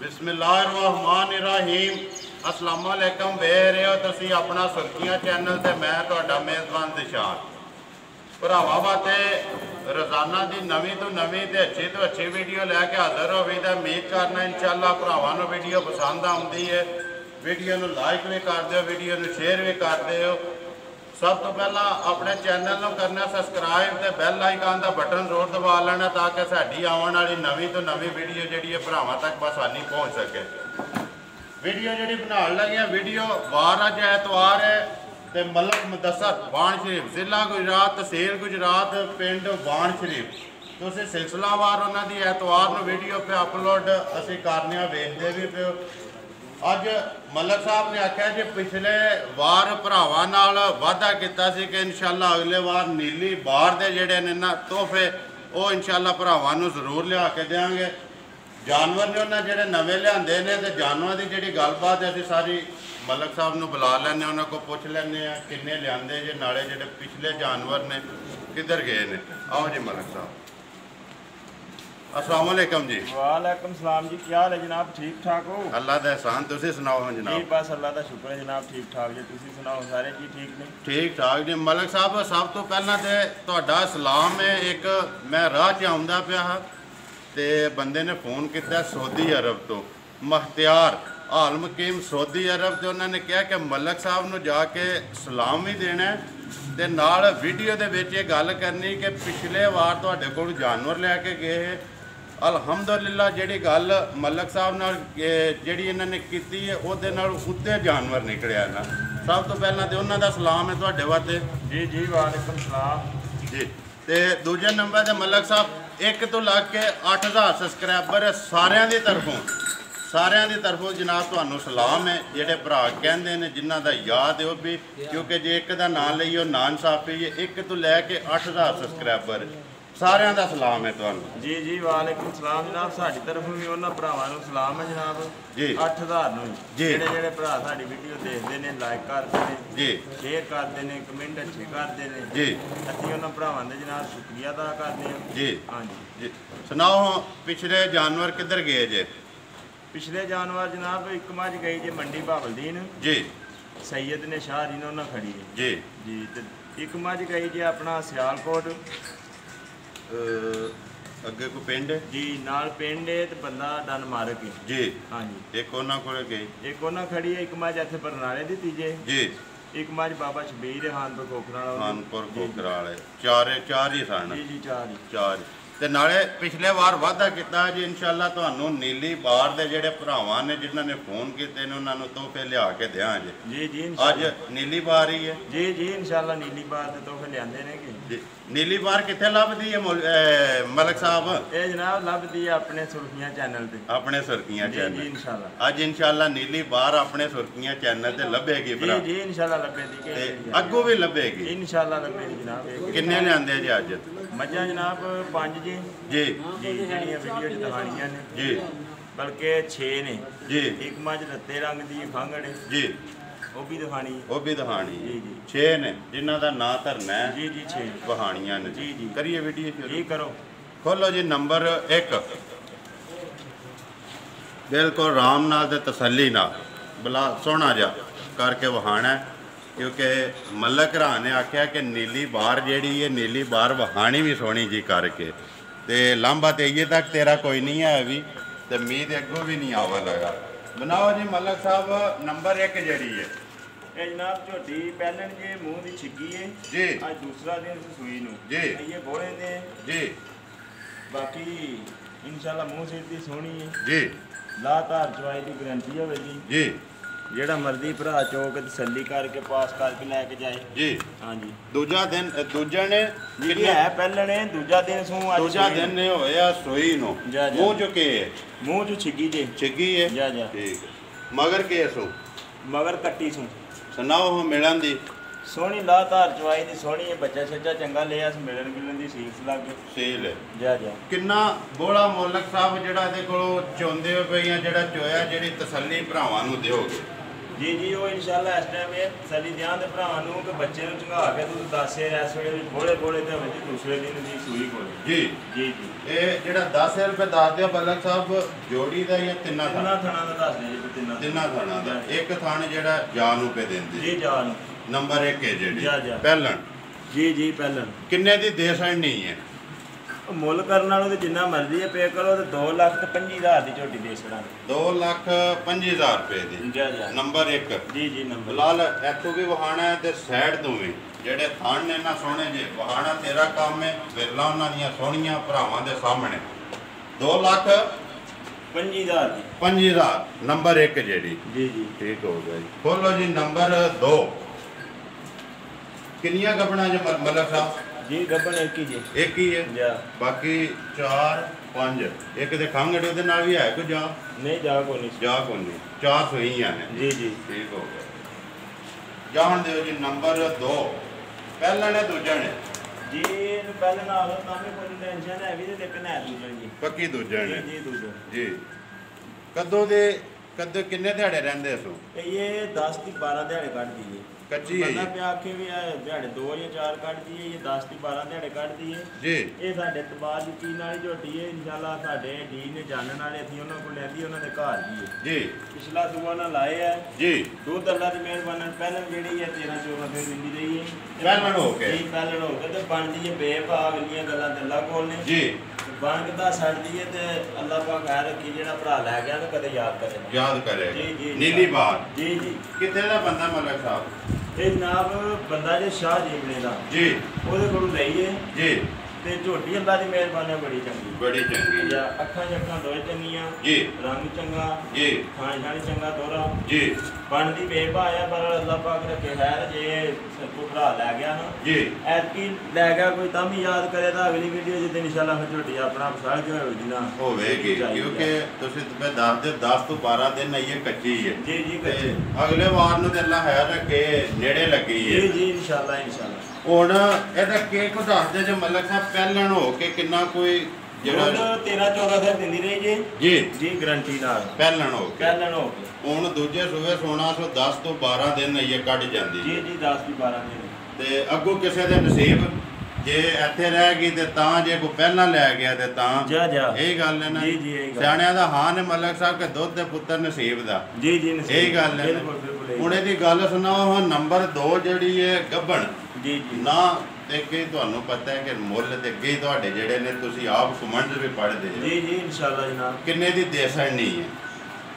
बिस्मिल्लाहिर्रहमानिर्रहीम अस्सलाम वालेकुम। वेख रहे हो तुसी अपना सुर्खियां चैनल ते मैं तुहाडा मेज़बान दिशान। भरावां वास्ते रोज़ाना की नवीं तो नवीं ते अच्छी वीडियो लैके हाज़र हो गई। तो उम्मीद करना इंशाअल्लाह भरावां नूं वीडियो पसंद आउंदी है। वीडियो नूं लाइक भी कर दिओ, वीडियो नूं शेयर भी कर दिओ। सब तो पहला अपने चैनल को करना सबसक्राइब तो बैल आइकन का बटन जरूर दबा लेना ताकि साड़ी आने वाली नवीं तो नवीं वीडियो जी भरावां तक बसानी पहुँच सके। वीडियो जी बना लगे वीडियो वार अज एतवार है तो मलक मुदस्सर वाण शरीफ जिला गुजरात तहसील गुजरात पिंड वाण शरीफ तुम सिलसिलावार उन्होंने एतवार में वीडियो पे अपलोड असी करने वेखते भी पे। अज मलक साहब ने आख्या जी पिछले वार भरावां नाल वादा किया कि इंशाअल्लाह अगले वार नीली बार के जोड़े ने ना तोहफे वो इंशाअल्लाह भरावां नूं जरूर लिया के देंगे। जानवर ने उन्हें जोड़े नवे लियादे ने तो जानवर की जी गलबात असी सारी मलक साहब नूं बुला लैने उन्होंने को पुछ लैने किन्ने लियादे जे नाले जोड़े पिछले जानवर ने किधर गए ने। आओ जी मलक साहब। अस्सलाम वालेकुम जी। वालेकुम सलाम जी, क्या हाल है जनाब? ठीक ठाक हो? अल्लाह दा एहसान, तुसी सुनाओ जनाब? जी बस अल्लाह दा शुक्र है जनाब, ठीक ठाक जी। तुसी सुनाओ सारे जी ठीक ने? ठीक ठाक जी। मलक साहब सब तो पहला तो तुहाडा सलाम है। एक मैं राह च आउंदा पिया ते बंदे ने फोन किया सऊदी अरब तो मुख्तियार आल मुकीम सऊदी अरब तो उन्होंने कहा कि मलक साहब नूं जाके सलाम भी देना ते नाल वीडियो दे विच ये गल करनी कि पिछले वार तुहाडे कोल जानवर लैके गए अलहमदुलिल्लाह जी गल मलक साहब नाल जिहड़ी इन्होंने की है उहदे नाल उत्ते जानवर निकलिया ना। सब तो पहला तो उन्हों का सलाम है तुहाडे वास्ते। जी जी वालेकुम सलाम जी। तो दूजे नंबर ते मलक साहब एक तो लग के 8000 सबसक्राइबर सारिਆਂ ਦੀ तरफों जनाब तुहानू सलाम है। जेडे भरा कहते हैं जिन्हों का याद है वह भी क्योंकि जे एक का नाम लईए नानसाफी है एक तो लैके 8000 सबसक्राइबर सारिਆਂ का सलाम है तुहानू। जी जी वालेकुम सलाम जनाब। साडी तरफ भी उन्होंने भरावां नूं सलाम है जनाब जी। 8000 नूं जी जेडे भरा साडी वीडियो देखते हैं लाइक करते हैं जी शेयर करते हैं कमेंट अच्छे करते हैं जी असीं उन्होंने भरावां दा जनाब शुक्रिया अदा करते हैं जी। हाँ जी जी सुनाओ पिछले जानवर किधर गए जे? पिछले जानवर जनाब एक मझ गई जे मंडी भावलदीन जी सैयद ने शाह जी ने खड़ी है जी जी। तो एक मझ गई जे अपना सियालकोट अगे को पिंड जी नाल पिंड है तो बंदा डन मारक है जी। हाँ जी एक उन्होंने को गई एक उन्होंने खड़ी है एक मझ इतने बरनाले दी तीजे जी एक मझ बाबा शबीर खानपुर कोकराल खानपुर कोकराल चार ही सन जी जी चार ही चार ते नाले पिछले वार वादा किया जी इंशाअल्लाह तुहानू नीली बार दे जेडे भरावां ने जिन्हां ने फोन किए ने उन्होंने तोहफे लिया के देंगे। जी जी अज नीली बार ही है जी जी इंशाअल्लाह नीली बार दे तोहफे लियादे ने जी। नीली बार कित्थे लभदी है मलक साहब? ये जनाब लभदी है अपने सुर्खियां चैनल ते अपने सुर्खियां चैनल जी इंशाअल्लाह। अज इंशाअल्लाह नीली बार अपने सुर्खियां चैनल ते लभेगी जी जी इंशाअल्लाह लभेगी अगों भी लभेगी इंशाअल्लाह लभेगी जनाब। किन्ने लियादे जी अज? मझां जनाब 5 जी जी जी जड़ियाँ वीडियो च दिखानियां ने जी बल्कि 6 ने जी। एक मझ रत्ते रंग दी खंगड़ जी वो भी दिखानी वो भी दिखानी जी जी 6 ने जिन्हों का ना धरना है जी जी 6 कहानियां ने जी जी करिए वीडियो जी करो। खोलो जी नंबर 1 बिल्कुल आराम नाल ते तसल्ली नाल बला सोहना जा करके वहाना है क्योंकि मलक रा ने आख्या कि नीली बार जेड़ी है नीली बार वहानी भी सोहनी जी करके ते लांबा तो इये तक तेरा कोई नहीं है अभी तो मीद अगों भी नहीं आवा लगा। बनाओ जी मलक साहब नंबर 1 जड़ी है ये जनाब झोटी पहलन जे मुंह दी छिगी है जी। आज दूसरा दिन सूई नू जी। ये बोले ने जी बाकी इंशाल्लाह मुंह सिर दी सोहनी है जी ला धार चवाई दी गारंटी होवे जी जी। जेड़ा मर्जी भरा चौक तसल्ली करके पास करके लैके जाए जी। हाँ जी दूजा दिन दूजा ने जी है पहले दूजा दिन सू दूजा दिन ने होया सोई नो जा जा। मुंह चुके है मुंह चो छिगी जे छिगी है जा जा ठीक है। मगर के सो मगर कट्टी सू सुनाओ हो मिलन दी सोहनी ला धार चवाई दी सोहनी है बच्चा छच्चा चंगा लिया मिलन गिलन दी सीख लग सील है जा जा। किन्ना बोला मोलक साहब जेड़ा इहदे कोलों चोंदे हो पे या जेड़ा चोया जेड़ी तसल्ली भरावां नूं दिओगे? ਜੀ ਜੀ ਉਹ ਇਨਸ਼ਾਅੱਲਾ ਇਸ ਟਾਈਮ ਇਹ ਤਸੱਲੀ ਦਿਆਂ ਦੇ ਭਰਾਵਾਂ ਨੂੰ ਕਿ ਬੱਚੇ ਨੂੰ ਚੰਗਾ ਕੇ ਤੂੰ ਦੱਸੇ ਇਸ ਵੇਲੇ ਬੋਲੇ ਬੋਲੇ ਤੇ ਹੋਵੇ ਜੀ ਦੂਸਰੇ ਦਿਨ ਦੀ ਸੂਈ ਕੋਲ ਜੀ ਜੀ ਜੀ ਇਹ ਜਿਹੜਾ 10000 ਰੁਪਏ ਦੱਸ ਦਿਓ ਮਲਕ ਸਾਹਿਬ ਜੋੜੀ ਦਾ ਜਾਂ ਤਿੰਨਾਂ ਤਿੰਨਾਂ ਦਾ ਥਾਣਾ ਦਾ ਦੱਸ ਦੇ ਜੀ ਤਿੰਨਾਂ ਥਾਣਾ ਦਾ ਇੱਕ ਥਾਣ ਜਿਹੜਾ ਜਾਨ ਨੂੰ ਪੇ ਦਿੰਦੀ ਜੀ ਜਾਨ ਨੰਬਰ 1 ਹੈ ਜਿਹੜੀ ਜਾ। ਪਹਿਲਣ ਜੀ ਜੀ ਪਹਿਲਾਂ ਕਿੰਨੇ ਦੀ ਦੇ ਸਣ ਨਹੀਂ ਹੈ ਮੁੱਲ ਕਰਨ ਵਾਲੋਂ ਤੇ ਜਿੰਨਾ ਮਰਜ਼ੀ ਹੈ ਪੇ ਕਰੋ ਤੇ 2,25,000 ਦੀ ਝੋਟੀ ਦੇ ਛੜਾਂਗੇ 2,25,000 ਰੁਪਏ ਦੀ ਜਾ ਨੰਬਰ 1 ਜੀ ਜੀ ਨੰਬਰ ਬਲਾਲ ਇੱਥੋਂ ਵੀ ਵਹਾਣਾ ਹੈ ਤੇ ਸਾਈਡ ਤੋਂ ਵੀ ਜਿਹੜੇ ਥਣ ਨੇ ਨਾ ਸੋਹਣੇ ਜੇ ਵਹਾਣਾ ਤੇਰਾ ਕੰਮ ਹੈ ਵਿਰਲਾ ਉਹਨਾਂ ਦੀਆਂ ਸੋਹਣੀਆਂ ਭਰਾਵਾਂ ਦੇ ਸਾਹਮਣੇ 2,25,000 ਦੀ 2,25,000 ਨੰਬਰ 1 ਜਿਹੜੀ ਜੀ ਜੀ ਠੀਕ ਹੋ ਗਿਆ ਜੀ ਖੋਲੋ ਜੀ ਨੰਬਰ 2 ਕਿੰਨੀਆਂ ਗੱਬਣਾ ਜੇ ਮਲਕ ਸਾਹਿਬ ਜੀ ਗੱਬਣ ਇੱਕ ਹੀ ਜੀ ਇੱਕ ਹੀ ਹੈ ਜਾ ਬਾਕੀ 4 5 ਇੱਕ ਦੇ ਖੰਗੜੇ ਉਹਦੇ ਨਾਲ ਵੀ ਹੈ ਕੋਈ ਜਾ ਨਹੀਂ ਜਾ ਕੋ ਨਹੀਂ ਜਾ ਕੋਈ ਨਹੀਂ 4 ਸਹੀਆਂ ਨੇ ਜੀ ਜੀ ਠੀਕ ਹੋ ਗਿਆ ਜਾਣ ਦਿਓ ਜੀ ਨੰਬਰ 2 ਪਹਿਲਾ ਨੇ ਦੂਜਾ ਨੇ ਜੀ ਇਹਨੂੰ ਪਹਿਲਾਂ ਨਾਲ ਤਾਂ ਵੀ ਕੋਈ ਟੈਨਸ਼ਨ ਹੈ ਵੀ ਤੇ ਲੇਕਿਨ ਹੈ ਦੂਜਾ ਜੀ ਪੱਕੀ ਦੂਜਾ ਨੇ ਜੀ ਦੂਜਾ ਜੀ ਕਦੋਂ ਕਿੰਨੇ ਦਿਹਾੜੇ ਰਹਿੰਦੇ ਸੋ ਇਹ 10 ਦੀ 12 ਦਿਹਾੜੇ ਕੱਢ ਦਈਏ ਕੱਚੀ ਹੈ ਬੰਦਾ ਜੀ। ਪਿਆ ਕੇ ਵੀ ਇਹ ਦਿਹਾੜੇ 2 ਜਾਂ 4 ਕੱਢ ਦਈਏ ਇਹ 10 ਦੀ 12 ਦਿਹਾੜੇ ਕੱਢ ਦਈਏ ਜੀ ਇਹ ਸਾਡੇ ਤਬਾਰ ਦੀ ਚੀਨ ਵਾਲੀ ਝੋਟੀ ਹੈ ਇਨਸ਼ਾਅੱਲਾ ਸਾਡੇ ਡੀ ਨੇ ਜਾਣਨ ਵਾਲੇ ਅਸੀਂ ਉਹਨਾਂ ਕੋਲ ਲੈਂਦੀ ਉਹਨਾਂ ਦੇ ਘਰ ਜੀ ਹੈ ਜੀ ਪਿਛਲਾ ਸੂਆ ਨਾਲ ਲਾਏ ਹੈ ਜੀ ਦੁੱਧ ਅੱਲਾ ਦੀ ਮਿਹਰਬਾਨੀ ਨਾਲ ਪਹਿਲਾਂ ਜਿਹੜੀ ਹੈ 13-14 ਦਿਨ ਦਿੰਦੀ ਰਹੀ ਹੈ ਪਹਿਲਣ ਹੋ ਕੇ। ਜੀ ਪਹਿਲਣ ਹੋ ਕੇ ਤੇ ਬਣਦੀ ਹੈ ਬੇਭਾਗ ਦੀਆਂ ਗੱਲਾਂ ਤੇ ਅੱਲਾ ਕੋਲ ਨੇ ਜੀ ਬਣਦਾ ਛੱਡਦੀ ਹੈ ਤੇ ਅੱਲਾ ਪਾਕ ਖੈਰ ਰੱਖੀ ਜਿਹੜਾ ਭਰਾ ਲੈ ਗਿਆ ਤੇ ਕਦੇ ਯਾਦ ਕਰੇ ਯਾਦ ਜੀ ਕਰੇਗਾ ਜੀ ਨੀਲੀ ਬਾਰ ਜੀ ਜੀ ਕਿੱਥੇ ਦਾ ਬੰਦਾ ਮਲਕ ਸਾਹਿਬ ਇਹ ਜਨਾਬ ਬੰਦਾ ਜੇ ਸ਼ਾਹ ਜੀਬਲੇ ਦਾ ਜੀ ਉਹਦੇ ਕੋਲੋਂ ਲਈਏ ਜੀ ਤੇ ਝੋਟੀ ਅੱਲਾ ਦੀ ਮਿਹਰਬਾਨੀ ਬੜੀ ਚੰਗੀ ਬੜੀ ਚੰਗੀ ਜਾਂ ਅੱਖਾਂ ਚੱਖਾਂ ਦੋਏ ਚੰਗੀਆਂ ਜੀ ਰੰਗ ਚੰਗਾ ਜੀ ਖਾਣ ਛਾਣ ਚੰਗਾ ਦੋਰਾ ਜੀ ਬਣਦੀ ਬੇਭਾ ਆ ਪਰ ਅੱਲਾ ਪਾਕ ਰੱਖੇ ਖੈਰ ਜੇ ਕੋ ਭਰਾ ਲੈ ਗਿਆ ਨਾ ਜੀ ਐਤਕੀ ਲੈ ਗਿਆ ਕੋਈ ਤਾਂ ਵੀ ਯਾਦ ਕਰੇ ਤਾਂ ਅਗਲੀ ਵੀਡੀਓ ਜਿੱਦ ਇਨਸ਼ਾਅੱਲਾ ਫਿਰ ਝੋਟੀ ਆਪਣਾ ਫਸਾਲ ਕੇ ਹੋਵੇਗੀ ਨਾ ਹੋਵੇਗੀ ਕਿਉਂਕਿ ਤੁਸੀਂ ਮੈਂ ਦੱਸ ਦਿਓ 10 ਤੋਂ 12 ਦਿਨ ਇਹ ਕੱਚੀ ਹੈ ਜੀ ਜੀ ਤੇ ਕੱਚੀ ਅਗਲੇ ਵਾਰ ਨੂੰ ਤੇ ਅੱਲਾ ਹੈ ਰੱਖੇ ਨੇੜੇ ਲੱਗੀ ਜੀ ਹੈ ਜੀ ਇਨਸ਼ਾਅੱਲਾ ਹੁਣ ਇਹਦਾ ਕੇਕ ਦੱਸ ਦੇ ਜੇ ਮਲਕ ਸਾਹਿਬ ਪਹਿਲਣ ਹੋ ਕੇ ਕਿੰਨਾ ਕੋਈ ਜਿਹੜਾ ਜਿਹੜਾ 13-14 ਦਿਨ ਦਿੰਦੀ ਰਹੀ ਜੀ ਜੀ ਜੀ ਗਰੰਟੀ ਨਾਲ ਪਹਿਲਣ ਹੋ ਕੇ ਕਹਿਣ ਹੋ ਕੇ ਹੁਣ ਦੂਜੇ ਸੂਏ ਸੋਣਾ ਸੋ 10 ਤੋਂ 12 ਦਿਨ ਇਹ ਕੱਢ ਜਾਂਦੀ ਜੀ ਹੈ ਜੀ 10 ਦੀ 12 ਦਿਨ ਤੇ ਅੱਗੋਂ ਕਿਸੇ ਦੇ ਨਸੀਬ ਜੇ ਇੱਥੇ ਰਹਿ ਗਈ ਤੇ ਤਾਂ ਜੇ ਕੋਈ ਪਹਿਲਾਂ ਲੈ ਗਿਆ ਤੇ ਤਾਂ ਜਾ ਇਹ ਗੱਲ ਹੈ ਨਾ ਜੀ ਜੀ ਇਹ ਗੱਲ ਸਿਆਣਿਆਂ ਦਾ ਹਾਨ ਹੈ ਮਲਕ ਸਾਹਿਬ ਕੇ ਦੁੱਧ ਦੇ ਪੁੱਤਰ ਨਸੀਬ ਦਾ ਜੀ ਜੀ ਨਸੀਬ ਇਹ ਗੱਲ ਹੈ ਬਿਲਕੁਲ ਬਿਲਕੁਲ ਹੁਣ ਇਹਦੀ ਗੱਲ ਸੁਣਾਓ ਨੰਬਰ 2 ਜਿਹੜੀ ਹੈ ਗੱਭਣ ਜੀ ਜੀ ਨਾ ਤੇ ਅੱਗੇ ਤੁਹਾਨੂੰ ਪਤਾ ਹੈ ਕਿ ਮੁੱਲ ਤੇ ਅੱਗੇ ਤੁਹਾਡੇ ਜਿਹੜੇ ਨੇ ਤੁਸੀਂ ਆਪ ਕਮੈਂਟ ਵੀ ਪੜ੍ਹਦੇ ਹੋ ਜੀ ਜੀ ਇਨਸ਼ਾਅੱਲਾ ਜਨਾਬ ਕਿੰਨੇ ਦੀ ਦੇਸਣ ਨਹੀਂ ਹੈ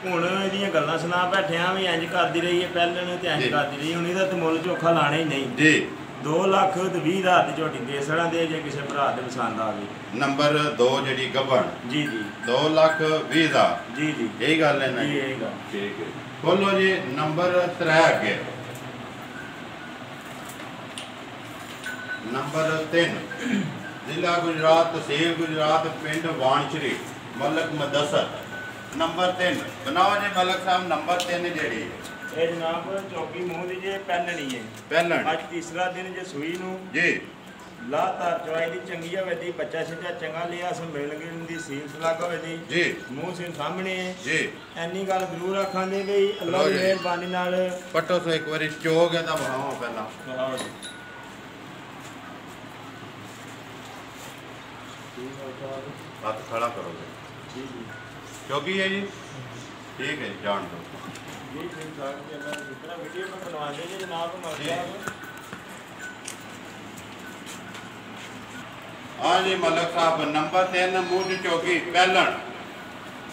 ਹੁਣ ਇਹਦੀਆਂ ਗੱਲਾਂ ਸੁਣਾ ਬੈਠਿਆ ਵੀ ਇੰਜ ਕਰਦੀ ਰਹੀ ਹੈ ਪਹਿਲਾਂ ਨੂੰ ਤੇ ਇੰਜ ਜੀ। ਕਰਦੀ ਰਹੀ ਹੁਣ ਇਹਦਾ ਤੇ ਮੁੱਲ ਝੋਖਾ ਲਾਣਾ ਹੀ ਨਹੀਂ ਜੀ 2,20,000 ਦੀ ਝੋਟੀ ਦੇ ਸੜਾਂ ਦੇ ਜੇ ਕਿਸੇ ਭਰਾ ਦੇ ਪਸੰਦ ਆ ਗਈ ਨੰਬਰ 2 ਜਿਹੜੀ ਗੱਭਣ ਜੀ ਜੀ 2,20,000 ਜੀ ਜੀ ਇਹ ਗੱਲ ਹੈ ਨਾ ਜੀ ਇਹ ਗੱਲ ਠੀਕ ਹੈ ਖੋਲੋ ਜੀ ਨੰਬਰ 3 ਅੱਗੇ ਨੰਬਰ 3 ਜ਼ਿਲ੍ਹਾ ਗੁਜਰਾਤ ਤਹਿਸੀਲ ਗੁਜਰਾਤ ਪਿੰਡ ਵਾਣਸ਼ਰੀ ਮਲਕ ਮਦਸਰ ਨੰਬਰ 3 ਬਣਾਓ ਜੀ ਮਲਕ ਸਾਹਿਬ ਨੰਬਰ 3 ਜਿਹੜੀ ਇਹ ਜਨਾਬ ਚੌਕੀ ਮੂੰਹ ਦੀ ਜੇ ਪਹਿਲਣੀ ਹੈ ਪਹਿਲਣ ਅੱਜ ਤੀਸਰਾ ਦਿਨ ਜੇ ਸੂਈ ਨੂੰ ਜੀ ਲਾਤਾਰ ਚਵਾਈ ਦੀ ਚੰਗੀ ਹੋਵੇ ਦੀ ਬੱਚਾ ਛੱਜਾ ਚੰਗਾ ਲਿਆ ਸੰਭੇਲਣ ਦੀ ਸੀਲ ਸਲਾਕ ਹੋਵੇ ਦੀ ਜੀ ਮੂੰਹ ਸਿਰ ਸਾਹਮਣੇ ਹੈ ਜੀ ਐਨੀ ਗੱਲ ਜ਼ਰੂਰ ਆਖਾਂਗੇ ਵੀ ਅੱਲਾਹ ਦੀ ਲਓ ਜੀ। ਮਿਹਰਬਾਨੀ ਨਾਲ ਪੱਟੋ ਸੋ ਇੱਕ ਵਾਰੀ ਚੋਗ ਇਹਦਾ ਵਹਾਓ ਪਹਿਲਾਂ ਸੁਣਾਓ ਜੀ ਹੱਥ ਖੜਾ ਕਰੋਗੇ ਜੀ ਜੀ ਚੌਕੀ ਹੈ ਜੀ ਠੀਕ ਹੈ ਜੀ, ਜਾਣ ਦਿਓ ਜੀ ਠੀਕ ਠਾਕ ਜੀ ਅੱਲਾਹ ਦੀ ਸ਼ੁਕਰ ਹੈ ਵੀਡੀਓ ਮੈਂ ਬਣਵਾਉਂਦੇ ਜੀ ਜਨਾਬ ਮਰ ਜੀ। ਗਿਆ ਹਾਂ ਜੀ ਮਲਕ ਸਾਹਿਬ ਨੰਬਰ 3 ਮੂੰਹ ਦੀ ਚੌਕੀ ਪਹਿਲਣ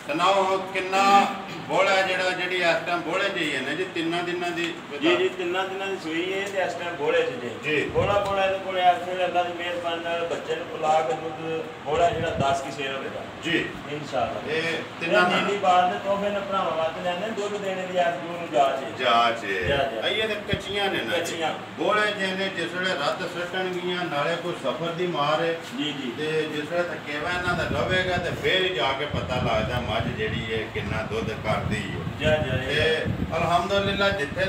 ਸੁਣਾਓ ਕਿੰਨਾ ਬੋਲਾ ਜਿਹੜਾ ਜਿਹੜੀ ਇਸ ਟਾਈਮ ਬੋਲੇ ਚਾਹੀਏ ਨੇ ਜੀ ਤਿੰਨਾਂ ਦਿਨਾਂ ਦੀ ਜੀ ਜੀ ਤਿੰਨਾਂ ਦਿਨਾਂ ਦੀ ਸੂਈ ਹੈ ਤੇ ਇਸ ਟਾਈਮ ਬੋਲੇ ਚ ਜੀ। ਜੀ ਬੋਲਾ ਇਹਦੇ ਕੋਲੇ ਇਸ ਵੇਲੇ ਅੱਲਾਹ ਦੀ ਮਿਹਰਬਾਨੀ ਨਾਲ ਬੱਚੇ ਨੂੰ ਪਿਲਾ ਕੇ ਦੁੱਧ ਬੋਲਾ ਜਿਹੜਾ 10 ਕੀ ਸੇਰ ਹੋਵੇਗਾ ਜੀ ਇਨਸ਼ਾਅੱਲਾ ਇਹ ਤਿੰਨਾਂ ਤਿੰਨਾਂ ਦਾ ਨੀਲੀ ਬਾਤ ਦੇ ਤੋਹਫੇ ਨੇ ਭਰਾਵਾਂ ਵਾਸਤੇ ਲੈਣੇ ਦੁੱਧ ਦੇਣੇ ਦੀ ਅੱਜ ਨੂੰ ਜਾਚ ਹੈ ਜਾਚ ਜਾ। ਇਹ ਤੇ ਕੱਚੀਆਂ ਨੇ ਨਾ ਜੀ। ਕੱਚੀਆਂ। ਬੋਲੇ ਜਿਹਨੇ ਜਿਸ ਵੇਲੇ ਰੱਤ ਸੱਟਣਗੀਆਂ ਨਾਲੇ ਕੋਈ ਸਫਰ ਦੀ ਮਾਰ ਹੈ ਜੀ ਜੀ ਤੇ ਜਿਸ ਵੇਲੇ ਥਕੇਵਾ ਇਹਨਾਂ ਦਾ ਰਵੇਗਾ ਤੇ ਫੇਰ ਹੀ ਜਾ ਕੇ ਪਤਾ ਲੱਗਦਾ ਮੱਝ ਜਿਹੜੀ ਹੈ ਕਿੰਨਾ ਦੁੱਧ ਕਰਦੀ ਹੈ ਜਾ ਜਾ ਤੇ ਅਲਹਮਦੁਲਿਲਾ ਜਿੱਥੇ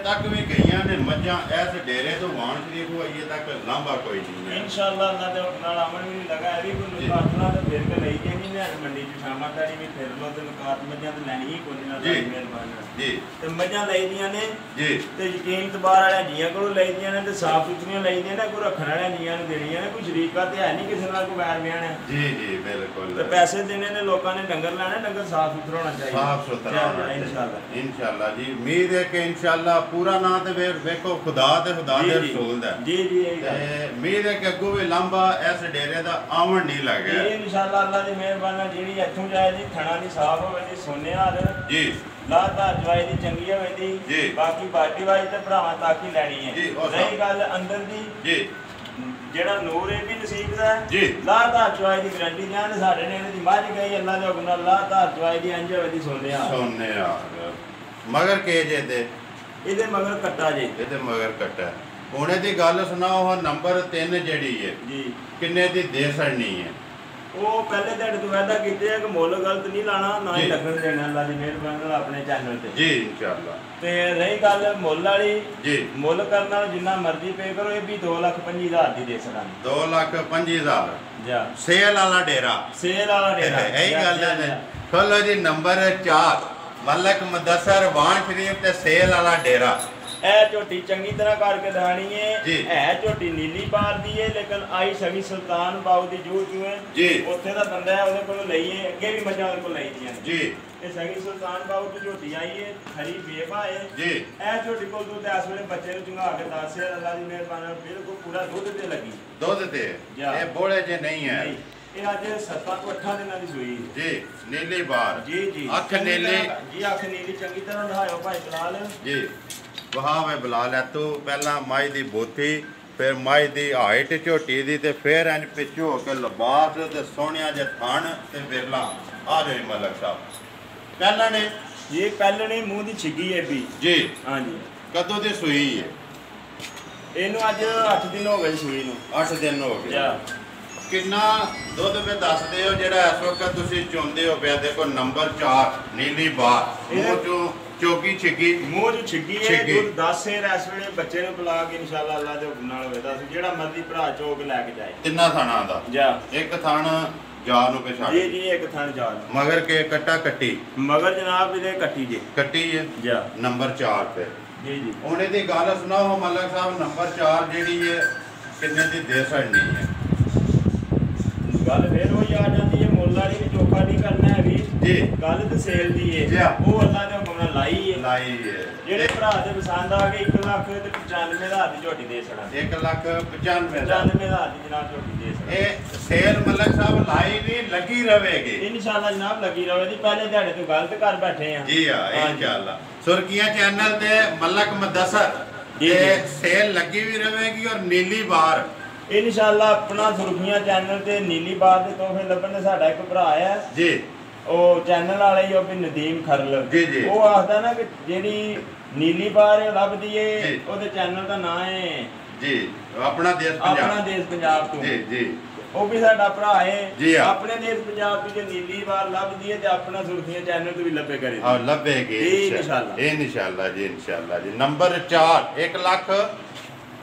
ਤੱਕ ਵੀ ਗਈਆਂ ਨੇ ਮੱਝਾਂ ਇਸ ਡੇਰੇ ਤੋਂ ਵਾਣ ਸ਼ਰੀਫ ਹੋਈਏ ਤੱਕ ਲਾਂਭਾ ਕੋਈ ਨਹੀਂ ਹੈ ਇਨਸ਼ਾਅੱਲਾ ਅੱਲਾ ਦੇ ਹੁਕਮ ਨਾਲ ਅਮਨ ਵੀ ਨਹੀਂ ਲਗਾ ਇਹ ਵੀ ਕੋਈ ਨੁਕਾਤਨਾ ਤੇ ਫਿਰ ਕੇ ਲਈ ਜਾਣੀ ਨੇ ਮੰਡੀ ਚ ਸ਼ਾਮਾਂ ਤਾੜੀ ਵੀ ਫਿਰ ਲੋ ਤੇ ਨੁਕਾਤ ਮੱਝਾਂ ਤੇ ਲੈਣੀ ਹੀ ਕੋਈ ਨਾ ਜੀ। ਮਿਹਰਬਾਨੀ ਜੀ ਤੇ ਮੱਝਾਂ ਲਈਦੀਆਂ ਨੇ ਜੀ ਤੇ ਯਕੀਨ ਤਬਾਰ ਵਾਲਿਆਂ ਜੀਆਂ ਕੋਲੋਂ ਲਈਦੀਆਂ ਨੇ ਤੇ ਸਾਫ ਸੁਥਰੀਆਂ ਲਈਦੀਆਂ ਨੇ ਕੋਈ ਰੱਖਣ ਵਾਲਿਆਂ ਜੀਆਂ ਨੂੰ ਦੇਣੀਆਂ ਨੇ ਕੋਈ ਸ਼ਰੀਕਾ ਤੇ ਹੈ ਨਹੀਂ ਕਿਸੇ ਨਾਲ ਕੋਈ ਵੈਰ ਵਿਆਣ ਹੈ ਜੀ ਜੀ ਬਿਲਕੁਲ ਤੇ ਪੈਸੇ ਦੇਣੇ ਨੇ ਲੋਕਾਂ ਨੇ ਡੰਗਰ ਲੈਣੇ ਡੰਗਰ ਸਾਫ ਸੁਥਰਾ ਹੋਣਾ ਚਾਹੀਦਾ ਸਾਫ ਸੁਥਰਾ ਹੋਣਾ ਇਨਸ਼ਾਅੱਲਾ ਇਨਸ਼ਾਅੱਲਾ ਜੀ ਉਮੀਦ ਹੈ ਕਿ ਇਨਸ਼ਾਅੱਲਾ ਪੂਰਾ ਨਾਂ ਤੇ ਵੇਖੋ ਖੁਦਾ ਤੇ ਖੁਦਾ ਦੇ ਰਸੂਲ ਦਾ ਜੀ ਜੀ ਇਹ ਗੱਲ ਤੇ ਉਮੀਦ ਹੈ ਕਿ ਅੱਗੋਂ ਵੀ ਲੰਬਾ ਇਸ ਡੇਰੇ ਦਾ ਆਵਣ ਨਹੀਂ ਲੱਗਿਆ ਇਹ ਇਨਸ਼ਾਅੱਲਾ ਅੱਲਾ ਦੀ ਮਿਹਰਬਾਨੀ ਜਿਹੜੀ ਇੱਥੋਂ ਜਾਏ ਜੀ ਥਣਾ ਦੀ ਸਾਫ ਹੋਵੇ ਜੀ ਸੋਨੇ ਹਾਲ ਜੀ ਲਾਤਾ ਜਵਾਈ ਦੀ ਚੰਗੀ ਹੋਵੇ ਜੀ। ਦੀ ਬਾਕੀ ਬਾਟੀ ਵਾਈ ਤੇ ਭਰਾਵਾਂ ਤੱਕ ਹੀ ਲੈਣੀ ਹੈ ਜੀ, ਉਹ ਰਹੀ ਗੱਲ ਅੰਦਰ ਦੀ ਜੀ ਜਿਹੜਾ ਨੂਰ ਇਹ ਵੀ ਨਸੀਬ ਦਾ ਹੈ ਜੀ। ਲਾਤਾ ਜਵਾਈ ਦੀ ਗਰੰਟੀ ਜਾਨ ਸਾਡੇ ਨੇ ਇਹਦੀ ਮੱਝ ਗਈ ਅੱਲਾ ਦੇ ਹੁਕਮ ਨਾਲ ਲਾਤਾ ਜਵਾਈ ਦੀ ਅੰਜ ਹੋਵੇ ਦੀ ਸੋਨੇ ਹਾਲ ਸੋਨੇ ਆ ਮਗਰ ਕੇ ਜੇ ਤੇ ਇਹਦੇ ਮਗਰ ਕੱਟਾ ਜੇ ਇਹਦੇ ਮਗਰ ਕੱਟਾ ਹੁਣੇ ਦੀ ਗੱਲ ਸੁਣਾਓ ਨੰਬਰ 3 ਜਿਹੜੀ ਹੈ ਜੀ ਕਿੰਨੇ ਦੀ ਦੇ ਸੜਨੀ ਹੈ ਉਹ ਪਹਿਲੇ ਤੁਹਾਡੇ ਤੋਂ ਵਾਅਦਾ ਕੀਤੇ ਆ ਕਿ ਮੁੱਲ ਗਲਤ ਨਹੀਂ ਲਾਣਾ ਨਾ ਹੀ ਜੀ। ਲੱਗਣ ਦੇਣਾ ਅੱਲਾ ਦੀ ਮਿਹਰਬਾਨੀ ਨਾਲ ਆਪਣੇ ਚੈਨਲ ਤੇ ਜੀ ਇਨਸ਼ਾਅੱਲਾ ਤੇ ਰਹੀ ਗੱਲ ਮੁੱਲ ਵਾਲੀ ਜੀ ਮੁੱਲ ਕਰਨ ਨਾਲ ਜਿੰਨਾ ਮਰਜ਼ੀ ਪੇ ਕਰੋ ਇਹ ਵੀ 2,25,000 ਦੀ ਦੇ ਸਕਾਂਗੇ 2,25,000 ਜਾ ਸੇਲ ਵਾਲਾ ਡੇਰਾ ਸੇਲ ਵਾਲਾ ਡੇਰਾ ਇਹੀ ਗੱਲ ਹੈ ਖੋਲੋ ਜੀ ਨੰਬਰ 4 ਮਲਕ ਮੁਦੱਸਰ ਵਾਣ ਸ਼ਰੀਫ ਤੇ ਸੇਲ ਵਾਲਾ ਡੇਰਾ ਇਹ ਝੋਟੀ ਚੰਗੀ ਤਰ੍ਹਾਂ ਕਰਕੇ ਦਿਖਾਣੀ ਜੀ। ਹੈ ਝੋਟੀ ਨੀਲੀ ਬਾਰ ਦੀ ਹੈ ਲੇਕਿਨ ਆਈ ਸਗੀ ਸੁਲਤਾਨ ਬਾਉ ਦੀ ਜੂ ਹੈ ਜੀ। ਉੱਥੇ ਦਾ ਬੰਦਾ ਹੈ ਉਹਦੇ ਕੋਲੋਂ ਲਈਏ ਅੱਗੇ ਵੀ ਮੱਝਾਂ ਉਹਦੇ ਕੋਲ ਲਈ ਦੀਆਂ ਨੇ। ਜੀ ਇਹ ਸਗੀ ਸੁਲਤਾਨ ਬਾਉ ਦੀ ਝੋਟੀ ਆਈ ਹੈ ਖਰੀ ਬੇਵਾ ਹੈ ਜੀ ਇਹ ਝੋਟੀ ਕੋਲ ਦੁੱਧ ਇਸ ਵੇਲੇ ਬੱਚੇ ਨੂੰ ਚੰਗਾ ਕੇ ਦੱਸਿਆ ਅੱਲਾ ਦੀ ਮਿਹਰਬਾਨੀ ਨਾਲ ਬਿਲਕੁਲ ਪੂਰਾ ਦੁੱਧ ਤੇ ਲੱਗੀ ਦੁੱਧ ਤੇ ਜਾ। ਇਹ ਬੋਲੇ ਜੇ ਨਹੀਂ ਹੈ ਨਹੀਂ, ਇਹ ਅੱਜ 7-8 ਦਿਨਾਂ ਦੀ ਸੂਈ ਹੈ। ਜੀ ਨੀਲੀ ਬਾਰ ਜੀ ਜੀ ਅੱਖ ਚੰਗੀ ਨੀਲੀ ਤਰ੍ਹਾਂ- ਜੀ ਅੱਖ ਨੀਲੀ ਚੰਗੀ ਤਰ੍ਹਾਂ ਨਹਾਇਓ ਭਾਈ ਬਲਾਲ ਜੀ ਵਹਾ ਵੇ ਬੁਲਾ ਲੈ ਤੂੰ ਪਹਿਲਾਂ ਮਾਈ ਦੀ ਬੋਤੀ ਫਿਰ ਮਾਈ ਦੀ ਹਾਈਟ ਝੋਟੀ ਦੀ ਤੇ ਫਿਰ ਇੰਜ ਪਿੱਛੋਂ ਹੋ ਕੇ ਲਿਬਾਸ ਤੇ ਸੋਹਣਿਆ ਜੇ ਥਣ ਤੇ ਵਿਰਲਾ ਆ ਜਾਈ ਮਲਕ ਸਾਹਿਬ ਪਹਿਲਾਂ ਨੇ ਇਹ ਪਹਿਲਣੇ ਮੂੰਹ ਦੀ ਛਿੱਗੀ ਹੈ ਵੀ ਜੀ ਹਾਂਜੀ ਕਦੋਂ ਦੀ ਸੂਈ ਹੈ ਇਹਨੂੰ ਅੱਜ 8 ਦਿਨ ਹੋ ਗਏ ਸੂਈ ਨੂੰ 8 ਦਿਨ ਹੋ ਗਏ ਜਾ ਕਿੰਨਾ ਦੁੱਧ ਵੇ ਦੱਸਦੇ ਹੋ ਜਿਹੜਾ ਇਸ ਵਕਤ ਤੁਸੀਂ ਚੁੰਦੇ ਹੋ ਪਿਆ ਦੇਖੋ ਨੰਬਰ 4 ਨੀਲੀ ਬਾਰ ਇਹ- ਮੂੰਹ ਚੋਂ ਚੋਕੀ ਛਿੱਗੀ ਮੂੰਹ ਚ ਛਿੱਗੀ ਹੈ ਛਿੱਗੀ। ਦੁੱਧ 10 ਸੇਰ ਇਸ ਵੇਲੇ ਬੱਚੇ ਨੂੰ ਪਿਲਾ ਕੇ ਇਨਸ਼ਾਅੱਲਾ ਅੱਲਾ ਦੇ ਹੁਕਮ ਨਾਲ ਹੋਵੇ ਦੱਸ ਜਿਹੜਾ ਮਰਜ਼ੀ ਭਰਾ ਚੋਕ ਲੈ ਕੇ ਜਾਏ ਤਿੰਨਾਂ ਥਾਣਾ ਦਾ ਜਾ ਇੱਕ ਥਣ ਜਾ ਨੂੰ ਪਛਾੜ ਜੀ ਜੀ ਇੱਕ ਥਣ ਜਾ ਮਗਰ ਕੇ ਕੱਟਾ ਕੱਟੀ ਮਗਰ ਜਨਾਬ ਇਹਦੇ ਕੱਟੀ ਜੇ ਕੱਟੀ ਹੈ ਜਾ ਨੰਬਰ 4 ਤੇ ਜੀ ਜੀ ਉਹਨੇ ਦੀ ਗੱਲ ਸੁਣਾਓ ਮਲਕ ਸਾਹਿਬ ਨੰਬਰ 4 ਜਿਹੜੀ ਹੈ ਕਿੰਨੇ ਦੀ ਦੇ ਸੜਨੀ ਹੈ ਗੱਲ ਫੇਰ ਹੋਈ ਆ ਜਾਂਦੀ ਹੈ ਮੁੱਲ ਵਾਲੀ ਵੀ ਚੋਖਾ ਨਹੀਂ ਕਰਨਾ ਹੈ ਵੀ ਜੀ ਗੱਲ ਤੇ ਸੇਲ ਦੀ ਜੀ। ਹੈ ਉਹ ਅੱਲਾ ਦੇ ਹੁਕਮ ਨਾਲ ਲਾਈ ਹੈ ਲਾਈ ਹੈ ਜਿਹੜੇ ਭਰਾ ਦੇ ਪਸੰਦ ਆ ਗਏ 1 ਲੱਖ ਤੇ 95,000 ਦੀ ਝੋਟੀ ਦੇ ਛੜਾ 1,95,000 95,000 ਦੀ ਜਨਾਬ ਝੋਟੀ ਦੇ ਛੜਾ ਇਹ ਸੇਲ ਮਲਕ ਸਾਹਿਬ ਲਾਈ ਨਹੀਂ ਲੱਗੀ ਰਵੇਗੀ ਇਨਸ਼ਾਅੱਲਾ ਜਨਾਬ ਲੱਗੀ ਰਵੇ ਦੀ ਪਹਿਲੇ ਦਿਹਾੜੇ ਤੋਂ ਗਲਤ ਕਰ ਬੈਠੇ ਆ ਜੀ ਹਾਂ ਇਨਸ਼ਾਅੱਲਾ ਸੁਰਖੀਆਂ ਚੈਨਲ ਤੇ ਮਲਕ ਮੁਦੱਸਰ ਜੀ, ਤੇ ਜੀ। ਸੇਲ ਲੱਗੀ ਵੀ ਰਵੇਗੀ ਔਰ ਨੀਲੀ ਬਾਰ ਇਨਸ਼ਾਅੱਲਾ ਆਪਣਾ ਸੁਰਖੀਆਂ ਚੈਨਲ ਤੇ ਨੀਲੀ ਬਾਤ ਦੇ ਤੋਹਫੇ ਲੱਭਣ ਦੇ ਸਾਡਾ ਇੱਕ ਭਰਾ ਆ ਜੀ ਉਹ ਚੈਨਲ ਵਾਲਾ ਹੀ ਉਹ ਵੀ ਨਦੀਮ ਖਰਲ ਜੀ, ਜੀ। ਉਹ ਆਖਦਾ ਨਾ ਕਿ ਜਿਹੜੀ ਨੀਲੀ ਬਾਰ ਲੱਭਦੀ ਏ ਜੀ। ਉਹਦੇ ਚੈਨਲ ਦਾ ਨਾਂ ਹੈ ਜੀ ਆਪਣਾ ਦੇਸ਼ ਆਪਣਾ ਪੰਜਾਬ ਦੇਸ਼ ਪੰਜਾਬ ਤੋਂ ਜੀ ਜੀ ਉਹ ਵੀ ਸਾਡਾ ਭਰਾ ਜੀ ਹੈ ਹਾਂ। ਆਪਣੇ ਦੇਸ਼ ਪੰਜਾਬ ਦੀ ਜੇ ਨੀਲੀ ਬਾਰ ਲੱਭਦੀ ਹੈ ਤੇ ਆਪਣਾ ਸੁਰਖੀਆਂ ਚੈਨਲ ਤੋਂ ਵੀ ਲੱਭੇ ਕਰੇ ਆ ਲੱਭੇਗੀ ਜੀ, ਇਨਸ਼ਾਅੱਲਾ। ਇਨਸ਼ਾਅੱਲਾ ਜੀ ਇਨਸ਼ਾਅੱਲਾ ਜੀ ਨੰਬਰ 4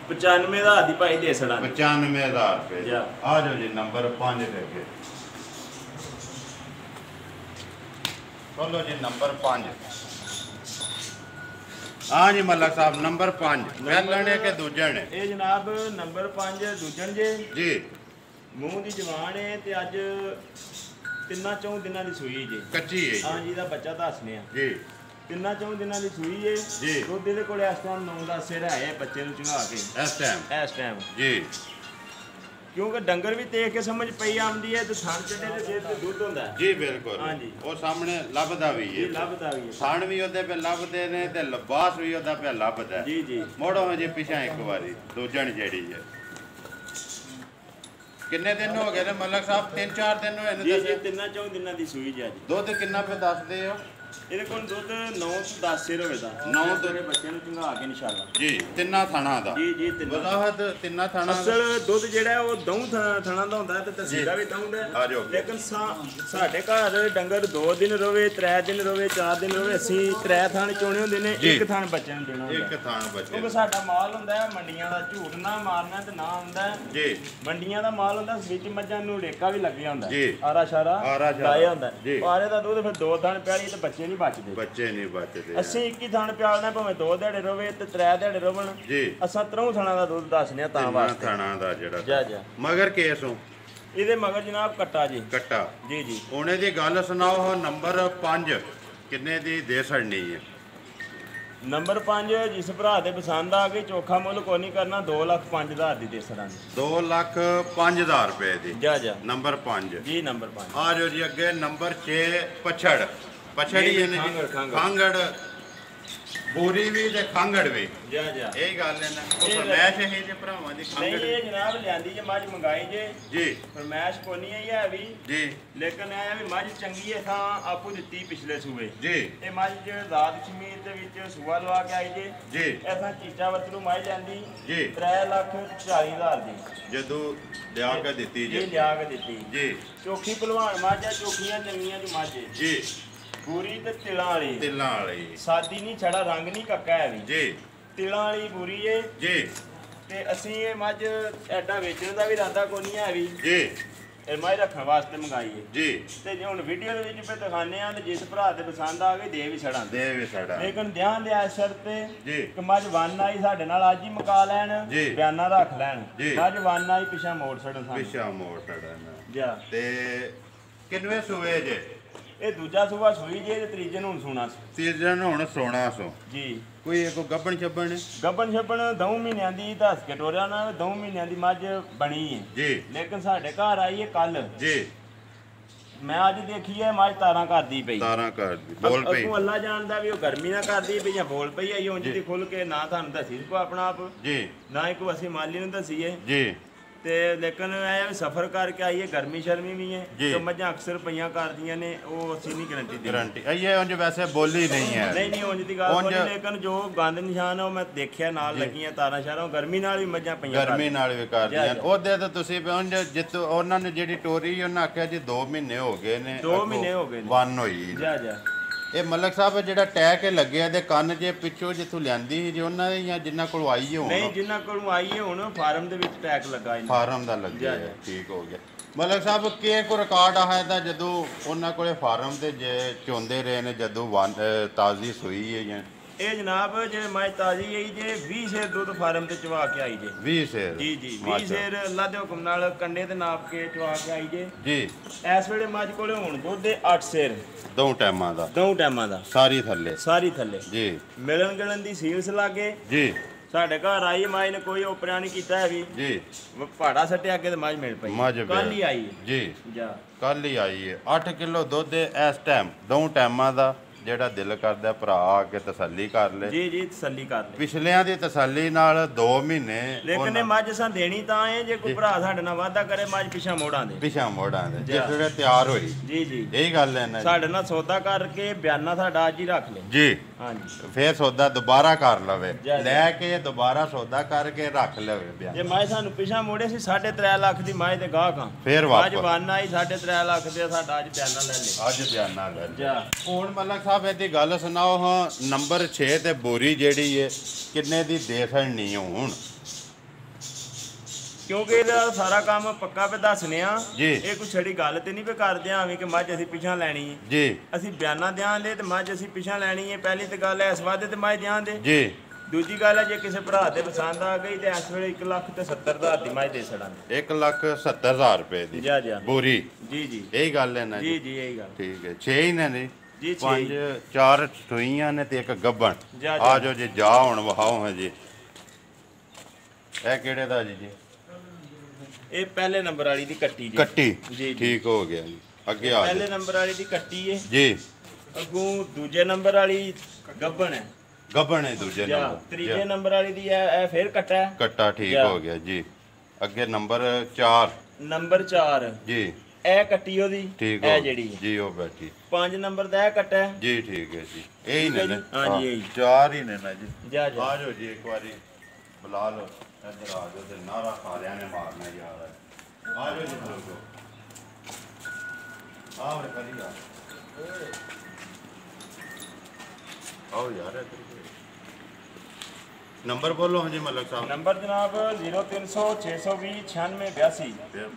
95,000 ਦੀ ਭਾਈ ਦੇ ਸੜਾਂ 1,95,000 ਰੁਪਏ ਜਾ। ਆ ਜਾਓ ਜੀ ਨੰਬਰ 5 ਦੇ ਅੱਗੇ ਬੋਲੋ ਜੀ ਨੰਬਰ 5 ਹਾਂ ਜੀ ਮਲਕ ਸਾਹਿਬ ਨੰਬਰ 5 ਪਹਿਲਣੇ ਕਿ ਦੂਜਣੇ ਇਹ ਜਨਾਬ ਨੰਬਰ 5 ਦੂਜਣ ਜੇ ਜੀ ਮੂੰਹ ਦੀ ਜਵਾਨ ਹੈ ਤੇ ਅੱਜ 3-4 ਦਿਨਾਂ ਦੀ ਸੂਈ ਜੇ ਕੱਚੀ ਹੈ ਹਾਂ ਜੀ ਦਾ ਬੱਚਾ ਦੱਸਨੇ ਆ ਜੀ 3-4 ਦਿਨਾਂ ਦੀ ਸੂਈ ਹੈ ਜੀ। ਦੁੱਧ ਇਹਦੇ ਕੋਲ ਇਸ ਟਾਈਮ 9-10 ਸਿਰ ਹੈ ਬੱਚੇ ਨੂੰ ਚੰਗਾ ਕੇ ਇਸ ਟਾਈਮ ਇਸ ਟਾਈਮ ਜੀ ਕਿਉਂਕਿ ਡੰਗਰ ਵੀ ਦੇਖ ਕੇ ਸਮਝ ਪਈ ਆਉਂਦੀ ਹੈ ਤੇ ਥਣ ਚੱਡੇ ਦੇ ਸਿਰ ਤੇ ਦੁੱਧ ਹੁੰਦਾ ਹੈ ਜੀ ਬਿਲਕੁਲ ਹਾਂ ਜੀ। ਉਹ ਸਾਹਮਣੇ ਲੱਭਦਾ ਵੀ ਇਹ ਹੈ ਲੱਭਦਾ ਵੀ ਹੈ ਥਣ ਵੀ ਉਹਦੇ ਪੇ ਲੱਭਦੇ ਨੇ ਤੇ ਲਿਬਾਸ ਵੀ ਉਹਦਾ ਪਿਆ ਲੱਭਦਾ ਜੀ ਜੀ ਮੋੜੋ ਹਜੇ ਪਿਛਾ ਇੱਕ ਵਾਰੀ ਦੂਜਣ ਜਿਹੜੀ ਹੈ ਕਿੰਨੇ ਦਿਨ ਹੋ ਗਏ ਨੇ ਮਲਕ ਸਾਹਿਬ 3-4 ਦਿਨ ਹੋਏ ਨੇ ਜੀ ਜੀ ਦੱਸੇ 3-4 ਦਿਨਾਂ ਦੀ ਸੂਈ ਜੀ ਅੱਜ ਦੁੱਧ ਕਿੰਨਾ ਪੇ ਦੱਸਦੇ ਹੋ ਇਹਦੇ ਕੋਲ ਦੁੱਧ 9 ਤੋਂ 10 ਸਿਰ ਹੋਵੇਗਾ 9 ਤੋਂ ਬੱਚੇ ਨੂੰ ਚੰਗਾ ਕੇ ਇਨਸ਼ਾਅੱਲਾ ਜੀ ਤਿੰਨਾਂ ਥਾਣਾ ਦਾ ਜੀ ਜੀ ਤਿੰਨ ਵਜ਼ਾਹਤ ਤਿੰਨਾਂ ਥਾਣਾ ਦਾ ਅਸਲ ਦੁੱਧ ਜਿਹੜਾ ਉਹ ਦਊ ਥਣਾ ਦਾ ਹੁੰਦਾ ਤੇ ਤਸੀਲਾ ਵੀ ਦਊ ਦਾ ਆ ਜਾਓ। ਲੇਕਿਨ ਸਾਡੇ ਘਰ ਡੰਗਰ 2 ਦਿਨ ਰਵੇ 3 ਦਿਨ ਰਵੇ 4 ਦਿਨ ਰਵੇ ਅਸੀਂ 3 ਥਾਣ ਚੋਣੇ ਹੁੰਦੇ ਨੇ ਜੀ। ਇੱਕ ਥਾਣ ਬੱਚਿਆਂ ਨੂੰ ਦੇਣਾ ਹੁੰਦਾ ਇੱਕ ਥਾਣ ਬੱਚੇ ਕਿਉਂਕਿ ਸਾਡਾ ਮਾਲ ਹੁੰਦਾ ਹੈ ਮੰਡੀਆਂ ਦਾ, ਝੂਠ ਨਾ ਮਾਰਨਾ ਤੇ ਨਾ ਹੁੰਦਾ ਹੈ। ਜੀ ਮੰਡੀਆਂ ਦਾ ਮਾਲ ਹੁੰਦਾ ਵਿੱਚ ਮੱਝਾਂ ਨੂੰ ਲੇਕਾ ਵੀ ਲੱਗਿਆ ਹੁੰਦਾ ਜੀ। ਆਰਾ ਸ਼ਾਰਾ ਆਰਾ ਸ਼ਾਰਾ। ਲਾਇਆ ਹੁੰਦਾ ਜੀ। ਪਾਰੇ ਦਾ ਦੁੱਧ ਫਿਰ 2 ਥਾਣ ਪਿਆਲੀ ਤੇ ਬੱਚੇ ਨਹੀਂ ਬਚਦੇ। ਬੱਚੇ ਨਹੀਂ ਬਚਦੇ ਅਸੀਂ 21 ਥਾਣ ਪਿਆਲਣਾ ਭਾਵੇਂ 2 ਦਿਹਾੜੇ ਰਵੇ ਤੇ 3 ਦਿਹਾੜੇ ਰਵਣ ਜੀ ਅਸਾਂ 3 ਥਾਣਾ ਦਾ ਦੁੱਧ ਦੱਸਨੇ ਆ ਤਾਂ ਤਿੰਨਾਂ ਵਾਸਤੇ ਥਾਣਾ ਦਾ ਜਾ ਜਿਹੜਾ ਜਾ ਮਗਰ ਕੇਸੋਂ ਇਹਦੇ ਮਗਰ ਜਨਾਬ ਕੱਟਾ ਜੀ ਕੱਟਾ ਜੀ ਜੀ ਉਹਨੇ ਦੀ ਗੱਲ ਸੁਣਾਓ ਨੰਬਰ 5 ਕਿੰਨੇ ਦੀ ਦੇ ਛੜਨੀ ਹੈ ਨੰਬਰ 5 ਜਿਸ ਭਰਾ ਦੇ ਪਸੰਦ ਆ ਗਈ ਚੋਖਾ ਮੁੱਲ ਕੋਈ ਨਹੀਂ ਕਰਨਾ 2,05,000 ਦੀ ਦੇ ਸਰਾਂਗੇ 2,05,000 ਰੁਪਏ ਦੀ ਜਾ ਜਾ ਨੰਬਰ 5 ਜੀ ਨੰਬਰ 5 ਆ ਜਾਓ ਜੀ ਅੱਗੇ ਨੰਬਰ 6 ਪਛੜ ਪਛੜੀ ਜੀ, ਇਹਨੇ ਖਾਂਗੜ, ਖਾਂਗੜ। ਖਾਂਗੜ ਬੋਰੀ ਵੀ ਤੇ ਖਾਂਗੜ ਵੀ ਜਾ ਜਾ ਇਹ ਗੱਲ ਹੈ ਨਾ ਉਹ ਇਹ ਫਰਮੈਸ਼ ਹੈ ਜੇ ਭਰਾਵਾਂ ਦੀ ਨਹੀਂ ਖਾਂਗੜ ਇਹ ਜਨਾਬ ਲਿਆਂਦੀ ਜੇ ਮੱਝ ਮੰਗਾਈ ਜੇ ਜੀ ਫਰਮੈਸ਼ ਕੋਈ ਨਹੀਂ ਹੈ ਵੀ ਜੀ ਲੇਕਿਨ ਇਹ ਆ ਵੀ ਮੱਝ ਚੰਗੀ ਹੈ ਤਾਂ ਆਪੂ ਦਿੱਤੀ ਪਿਛਲੇ ਸੂਏ ਜੀ ਇਹ ਮੱਝ ਜ਼ਾਤ ਕਸ਼ਮੀਰ ਦੇ ਵਿੱਚ ਸੂਆ ਲਵਾ ਕੇ ਆਈ ਜੇ ਜੀ ਐਸਾ ਚੀਚਾ ਵਰਤਰੂ ਮੱਝ ਜਾਂਦੀ ਜੀ 3,40,000 ਦੀ ਜਦੋਂ ਲਿਆ ਕੇ ਦਿੱਤੀ ਜੀ ਜੀ ਲਿਆ ਕੇ ਦਿੱਤੀ ਜੀ ਚੋਖੀ ਭਲਵਾਨ ਮੱਝ ਆ ਚੋਖੀਆਂ ਚੰਗੀਆਂ ਦੀ ਮੱਝ ਹੈ ਜੀ ਪੂਰੀ ਤੇ ਤਿਲਾਂ ਵਾਲੀ ਤਿਲਾਂ ਵਾਲੀ ਸਾਦੀ ਨਹੀਂ ਛੜਾ ਰੰਗ ਨਹੀਂ ਕੱਕਾ ਹੈ ਵੀ ਜੀ ਤਿਲਾਂ ਵਾਲੀ ਪੂਰੀ ਏ ਜੀ ਤੇ ਅਸੀਂ ਇਹ ਮੱਝ ਐਡਾ ਵੇਚਣ ਦਾ ਵੀ ਇਰਾਦਾ ਕੋਈ ਨਹੀਂ ਹੈ ਵੀ ਜੀ ਇਹ ਮੱਝ ਰੱਖਣ ਵਾਸਤੇ ਮੰਗਾਈ ਏ ਜੀ ਤੇ ਜੇ ਹੁਣ ਵੀਡੀਓ ਦੇ ਵਿੱਚ ਪੇ ਦਿਖਾਣੇ ਆ ਤੇ ਜਿਸ ਭਰਾ ਦੇ ਪਸੰਦ ਆ ਗਈ ਦੇ ਵੀ ਛੜਾਂ ਦੇ ਵੀ ਸਾਡਾ ਲੇਕਿਨ ਧਿਆਨ ਦੇ ਇਸ ਸ਼ਰਤ ਤੇ ਜੀ ਕਿ ਮੱਝ ਵੰਨ ਆਈ ਸਾਡੇ ਨਾਲ ਅੱਜ ਹੀ ਮੁਕਾ ਲੈਣ ਜੀ। ਬਿਆਨਾ ਰੱਖ ਲੈਣ ਜੀ। ਮੱਝ ਵੰਨ ਆਈ ਪਿਛਾ ਮੋੜ ਛੜਨ ਸਾਨੂੰ ਪਿਛਾ ਮੋੜ ਸਾਡਾ ਨਾ ਜਾ ਤੇ ਕਿੰਨਵੇਂ ਸੂਏ ਜੇ ਇਹ ਦੂਜਾ ਸੂਆ ਸੂਈ ਜੇ ਤੇ ਤੀਜੇ ਨੂੰ ਹੁਣ ਸੂਣਾ ਸੀ ਸੀਜ਼ਨ ਹੁਣ 1600 ਜੀ ਕੋਈ ਇੱਕ ਗੱਬਣ ਛੱਬਣ ਗੱਬਨ ਛੱਬਣ 2 ਮਹੀਨਿਆਂ ਦੀ ਦੱਸ ਕੇ ਟੋਰਿਆ ਨਾ 2 ਮਹੀਨਿਆਂ ਦੀ ਮੱਝ ਬਣੀ ਹੈ ਜੀ ਲੇਕਿਨ ਸਾਡੇ ਘਰ ਆਈ ਹੈ ਕੱਲ ਜੀ ਮੈਂ ਅੱਜ ਦੇਖੀ ਹੈ ਮੱਝ ਤਾਰਾਂ ਕਰਦੀ ਪਈ ਤਾਰਾਂ ਕਰ ਬੋਲ ਪਈ ਤੂੰ ਅੱਲਾ ਜਾਣਦਾ ਵੀ ਉਹ ਗਰਮੀ ਨਾ ਕਰਦੀ ਪਈ ਜਾਂ ਬੋਲ ਪਈ ਆਈ ਉਂਝ ਦੀ ਖੁੱਲ ਕੇ ਨਾ ਤੁਹਾਨੂੰ ਦੱਸੀ ਕੋ ਆਪਣਾ ਆਪ ਜੀ ਨਾ ਹੀ ਕੋ ਅਸੀਂ ਮਾਲੀ ਨੂੰ ਦੱਸੀਏ ਜੀ ਤੇ ਲੇਕਿਨ ਇਹ ਵੀ ਸਫਰ ਕਰਕੇ ਆਈਏ ਗਰਮੀ ਸ਼ਰਮੀ ਵੀ ਹੈ ਜੀ। ਤੇ ਮੱਝਾਂ ਅਕਸਰ ਪਈਆਂ ਕਰਦੀਆਂ ਨੇ ਉਹ ਅਸੀਂ ਨਹੀਂ ਗਰੰਟੀ ਦਿੰਦੇ ਗਾਰੰਟੀ ਇਹ ਉਂਝ ਵੈਸੇ ਬੋਲੀ ਨਹੀਂ ਹੈ ਨਹੀਂ ਨਹੀਂ ਉਂਝ ਦੀ ਗੱਲ ਉਂਝ- ਕੋਈ ਨਹੀਂ ਲੇਕਿਨ ਜੋ ਗੰਦ ਨਿਸ਼ਾਨ ਆ ਉਹ ਮੈਂ ਦੇਖਿਆ ਨਾਲ ਲੱਗੀਆਂ ਤਾਰਾਂ ਸ਼ਾਰਾਂ ਉਹ ਗਰਮੀ ਨਾਲ ਵੀ ਮੱਝਾਂ ਪਈਆਂ ਗਰਮੀ ਨਾਲ ਵੀ ਕਰਦੀਆਂ ਜਾ। ਉਹਦੇ ਤਾਂ ਤੁਸੀਂ ਵੀ ਉਂਝ ਜਿੱਤ ਉਹਨਾਂ ਨੇ ਜਿਹੜੀ ਟੋਰੀ ਉਹਨਾਂ ਆਖਿਆ ਜੀ 2 ਮਹੀਨੇ ਹੋ ਗਏ ਨੇ 2 ਮਹੀਨੇ ਹੋ ਗਏ ਨੇ। ਵਨ ਹੋਈ ਜਾ ਜਾ ਇਹ ਮਲਕ ਸਾਹਿਬ ਜਿਹੜਾ ਟੈਕ ਇਹ ਲੱਗਿਆ ਦੇ ਕੰਨ ਜੇ ਪਿੱਛੋਂ ਜਿੱਥੋਂ ਲਿਆਂਦੀ ਸੀ ਜੇ ਉਹਨਾਂ ਦੇ ਜਾਂ ਜਿੰਨਾ ਕੋਲ ਆਈ ਨਹੀਂ ਹੋਣ ਜਿੰਨਾ ਕੋਲੋਂ ਆਈਏ ਹੁਣ ਫਾਰਮ ਦੇ ਵਿੱਚ ਟੈਗ ਲੱਗਾ ਇਹਨਾਂ ਫਾਰਮ ਦਾ ਲੱਗਿਆ ਜਾ, ਜਾ। ਠੀਕ ਹੋ ਗਿਆ ਮਲਕ ਸਾਹਿਬ ਕੀ ਕੋ ਰਿਕਾਰਡ ਆ ਇਹਦਾ ਜਦੋਂ ਉਹਨਾਂ ਕੋਲੇ ਫਾਰਮ ਤੇ ਜੇ ਚੋਂਦੇ ਰਹੇ ਨੇ ਜਦੋਂ ਤਾਜ਼ੀ ਸੂਈ ਹੈ ਜਾਂ ਇਹ ਜਨਾਬ ਜੇ ਮੱਝ ਤਾਜ਼ੀ ਆਈ ਜੇ 20 ਸ਼ੇਰ ਦੁੱਧ ਫਾਰਮ ਤੇ ਚਵਾ ਕੇ ਆਈ ਜੇ 20 ਸੇਰ ਜੀ ਜੀ 20 ਸ਼ੇਰ ਅੱਲਾ ਦੇ ਹੁਕਮ ਨਾਲ ਕੰਡੇ ਤੇ ਨਾਪ ਕੇ ਚਵਾ ਕੇ ਆਈ ਜੇ ਜੀ ਇਸ ਵੇਲੇ ਮੱਝ ਕੋਲੇ ਹੁਣ ਦੁੱਧ ਦੇ 8 ਸ਼ੇਰ ਦੋ ਟਾਈਮਾਂ ਦਾ 2 ਟਾਈਮਾਂ ਦਾ ਸਾਰੀ ਥੱਲੇ ਸਾਰੀ ਥੱਲੇ ਜੀ ਮਿਲਣ ਗਿਲਣ ਦੀ ਸੀਲਸ ਲਾਗੇ ਜੀ ਸਾਡੇ ਘਰ ਆਈ ਮੱਝ ਨੇ ਕੋਈ ਉਪਰਿਆ ਨਹੀਂ ਕੀਤਾ ਹੈ ਵੀ ਜੀ ਪਹਾੜਾ ਸੱਟਿਆ ਅੱਗੇ ਤੇ ਮੱਝ ਮਿਲ ਪਈ ਮੱਝ ਕੱਲ ਹੀ ਆਈ ਹੈ। ਜੀ ਜਾ ਕੱਲ ਹੀ ਆਈ ਹੈ 8 ਕਿਲੋ ਦੁੱਧ ਹੈ ਇਸ ਟਾਈਮ ਦੋ ਟਾਈਮਾਂ ਦਾ ਜਿਹੜਾ ਦਿਲ ਕਰਦਾ ਭਰਾ ਆ ਕੇ ਤਸੱਲੀ ਕਰ ਲੈ ਜੀ ਜੀ ਤਸੱਲੀ ਕਰ ਲੈ ਪਿਛਲਿਆਂ ਦੀ ਤਸੱਲੀ ਨਾਲ 2 ਮਹੀਨੇ ਲੇਕਿਨ ਇਹ ਮੱਝ ਸਾਂ ਦੇਣੀ ਤਾਂ ਹੈ ਜੇ ਕੋਈ ਭਰਾ ਸਾਡੇ ਨਾਲ ਵਾਅਦਾ ਕਰੇ ਮੱਝ ਪਿਛਾ ਮੋੜਾਂ ਦੇ ਪਿਛਾ ਮੋੜਾਂ ਦੇ ਜਾ। ਜਿਸ ਵੇਲੇ ਤਿਆਰ ਹੋਈ ਜੀ ਜੀ ਇਹੀ ਗੱਲ ਹੈ ਨਾ ਜੀ। ਸਾਡੇ ਨਾਲ ਸੌਦਾ ਕਰਕੇ ਬਿਆਨਾ ਸਾਡਾ ਅੱਜ ਹੀ ਰੱਖ ਲੈ ਜੀ ਹਾਂਜੀ ਫੇਰ ਸੌਦਾ ਦੁਬਾਰਾ ਕਰ ਲਵੇ ਜਾ। ਲੈ ਕੇ ਦੁਬਾਰਾ ਸੌਦਾ ਕਰਕੇ ਰੱਖ ਲਵੇ ਬਿਆਨ ਜੇ ਮੱਝ ਸਾਨੂੰ ਪਿਛਾ ਮੋੜੇ ਸੀ 3.5 ਲੱਖ ਦੀ ਮੱਝ ਤੇ ਗਾਹਕ ਆ ਫੇਰ ਮੱਝ ਵਾਪਸ ਬਣ ਆਈ 3.5 ਲੱਖ ਦੇ ਸਾਡਾ ਅੱਜ ਬਿਆਨਾ ਲੈ ਲੈ ਅੱਜ ਬਿਆਨਾ ਲੈ ਲਿਆ। ਜਾ ਹੁਣ ਮਲਕ ਸਾਹਿਬ ਇਹਦੀ ਗੱਲ ਸੁਣਾਓ ਹਾਂ ਨੰਬਰ 6 ਤੇ ਬੋਰੀ ਜਿਹੜੀ ਏ ਕਿੰਨੇ ਦੀ ਦੇ ਛੜਨੀ ਹੁਣ ਕਿਉਂਕਿ ਇਹਦਾ ਸਾਰਾ ਕੰਮ ਪੱਕਾ ਪੇ ਦੱਸਨੇ ਆ ਜੀ। ਇਹ ਕੋਈ ਛੜੀ ਗੱਲ ਤੇ ਨਹੀਂ ਪੇ ਕਰਦੇ ਆਵੇਂ ਕਿ ਮੱਝ ਅਸੀਂ ਪਿਛਾ ਲੈਣੀ ਹੈ ਜੀ ਅਸੀਂ ਬਿਆਨਾ ਦਿਆਂ ਦੇ ਤੇ ਮੱਝ ਅਸੀਂ ਪਿਛਾ ਲੈਣੀ ਹੈ ਪਹਿਲੀ ਤੇ ਗੱਲ ਹੈ ਇਸ ਵਾਦੇ ਤੇ ਮੱਝ ਦਿਆਂ ਦੇ ਜੀ ਦੂਜੀ ਗੱਲ ਹੈ ਜੇ ਕਿਸੇ ਭਰਾ ਦੇ ਪਸੰਦ ਆ ਗਈ ਤੇ ਇਸ ਵੇਲੇ 1,70,000 ਦੀ ਮੱਝ ਦੇ ਛੜਾਂਗੇ 1,70,000 ਰੁਪਏ ਦੀ ਜਾ ਜਾ ਬੋਰੀ ਜੀ ਜੀ ਇਹੀ ਗੱਲ ਹੈ ਨਾ ਜੀ ਜੀ ਜੀ ਇਹੀ ਗੱਲ ਠੀਕ ਹੈ 6 ਹੀ ਨੇ ਜੀ ਜੀ 6 ਪੰਜ 4 ਸੂਈਆਂ ਨੇ ਤੇ ਇੱਕ ਗੱਬਣ ਜਾ, ਆ ਜਾਓ ਜੀ ਜਾ ਹੁਣ ਵਹਾਓ ਹੈ ਜੀ ਇਹ ਕਿਹੜੇ ਦਾ ਜੀ ਇਹ ਪਹਿਲੇ ਨੰਬਰ ਵਾਲੀ ਦੀ ਕੱਟੀ ਜੀ ਕੱਟੀ ਜੀ ਜੀ ਠੀਕ ਹੋ ਗਿਆ ਜੀ ਅੱਗੇ ਆ ਪਹਿਲੇ ਜਾਓ ਨੰਬਰ ਵਾਲੀ ਦੀ ਕੱਟੀ ਹੈ ਜੀ ਅੱਗੋਂ ਦੂਜੇ ਨੰਬਰ ਵਾਲੀ ਗੱਬਣ ਹੈ ਗੱਬਣ ਹੈ ਦੂਜੇ ਜਾਂ ਨੰਬਰ ਤੀਜੇ ਨੰਬਰ ਵਾਲੀ ਦੀ ਇਹ ਫੇਰ ਕੱਟਾ ਹੈ ਕੱਟਾ ਠੀਕ ਜਾ। ਹੋ ਗਿਆ ਜੀ ਅੱਗੇ ਨੰਬਰ 4 ਨੰਬਰ 4 ਜੀ ਇਹ ਕੱਟੀ ਉਹਦੀ ਠੀਕ ਇਹ ਹੋ ਜਿਹੜੀ ਹੈ। ਜੀ ਉਹ ਬੈਠੀ 5 ਨੰਬਰ ਦਾ ਇਹ ਕੱਟਾ ਹੈ। ਜੀ ਠੀਕ ਹੈ ਜੀ ਇਹੀ ਨੇ ਨਾ ਹਾਂਜੀ, ਇਹੀ। ਚਾਰ ਹੀ ਨੇ ਨਾ ਜੀ ਜਾ ਜਾ ਆ ਜਾਓ ਜੀ ਇੱਕ ਵਾਰੀ ਬੁਲਾ ਲਓ ਇੱਧਰ ਆ ਜਾਓ ਤੇ ਨਾਰਾ ਸਾਰਿਆਂ ਨੇ ਮਾਰਨਾ ਯਾਰ ਆ ਜਾਓ ਜੀ ਲੋਗੋ ਆਓ ਰੇ ਕਰੀ ਆ ਆਓ ਯਾਰ ਇੱਧਰ ਨੰਬਰ ਬੋਲੋ ਹਾਂਜੀ ਮਲਕ ਸਾਹਿਬ ਨੰਬਰ ਜਨਾਬ 0300 620 9682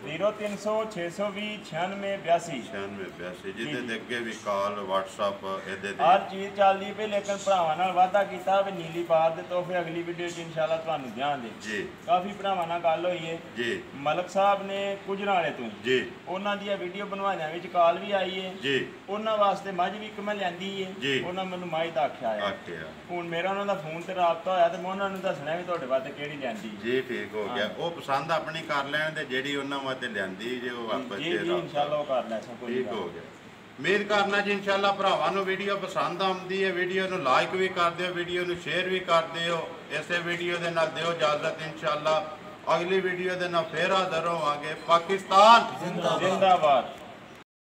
0300 620 9682 9682 ਜਿਹਦੇ ਦੇ ਅੱਗੇ ਵੀ ਕਾਲ WhatsApp ਇਹਦੇ ਦੇ ਹਰ ਚੀਜ਼ ਚੱਲਦੀ ਪਈ ਲੇਕਿਨ ਭਰਾਵਾਂ ਨਾਲ ਵਾਅਦਾ ਕੀਤਾ ਵੀ ਨੀਲੀ ਬਾਤ ਦੇ ਤੋਹਫੇ ਅਗਲੀ ਵੀਡੀਓ 'ਚ ਇਨਸ਼ਾਅੱਲਾ ਤੁਹਾਨੂੰ ਦਿਆਂਗੇ ਜੀ ਕਾਫੀ ਭਰਾਵਾਂ ਨਾਲ ਗੱਲ ਹੋਈ ਹੈ ਜੀ ਮਲਕ ਸਾਹਿਬ ਨੇ ਗੁਜਰਾਂ ਵਾਲੇ ਤੋਂ ਜੀ ਉਹਨਾਂ ਦੀਆਂ ਵੀਡੀਓ ਬਣਵਾਈਆਂ ਵਿੱਚ ਕਾਲ ਵੀ ਆਈ ਹੈ ਜੀ ਉਹਨਾਂ ਵਾਸਤੇ ਮੱਝ ਵੀ ਇੱਕ ਮੈਂ ਲਿਆਂਦੀ ਹੈ ਜੀ। ਉਹਨਾਂ ਮੈਨੂੰ ਮੱਝ ਦਾ ਆਖਿਆ ਹੈ ਆਖਿਆ ਹੁਣ ਮੇਰਾ ਉਹਨਾਂ ਦਾ ਫੋਨ ਤੇ ਰਾਬਤਾ ਹੋਇਆ ਤੇ ਮੈਂ ਉਹਨਾਂ ਨੂੰ ਦੱਸਣਾ ਵੀ ਤੁਹਾਡੇ ਵਾਸਤੇ ਕਿਹੜੀ ਲਿਆਂਦੀ ਜੀ ਠੀਕ ਹੋ ਗਿਆ ਉਹ ਪਸੰਦ ਆਪਣੀ ਕਰ ਲੈਣ ਤੇ ਜਿਹੜੀ ਉਹਨਾਂ ਵਾਸਤੇ ਲਿਆਂਦੀ ਜੇ ਉਹ ਆਪਸ ਜੀ ਚ ਜੀ ਇਨਸ਼ਾਅੱਲਾ ਉਹ ਕਰ ਲੈ ਸਭ ਠੀਕ ਹੋ ਗਿਆ ਉਮੀਦ ਕਰਨਾ ਜੀ ਇਨਸ਼ਾਅੱਲਾ ਭਰਾਵਾਂ ਨੂੰ ਵੀਡੀਓ ਪਸੰਦ ਆਉਂਦੀ ਹੈ ਵੀਡੀਓ ਨੂੰ ਲਾਈਕ ਵੀ ਕਰ ਦਿਓ ਵੀਡੀਓ ਨੂੰ ਸ਼ੇਅਰ ਵੀ ਕਰ ਦਿਓ ਇਸੇ ਵੀਡੀਓ ਦੇ ਨਾਲ ਦਿਓ ਇਜਾਜ਼ਤ ਇਨਸ਼ਾਅੱਲਾ ਅਗਲੀ ਵੀਡੀਓ ਦੇ ਨਾਲ ਫੇਰ ਹਾਜ਼ਰ ਹੋਵਾਂਗੇ ਪਾਕਿਸਤਾਨ ਜ਼ਿੰਦਾਬਾਦ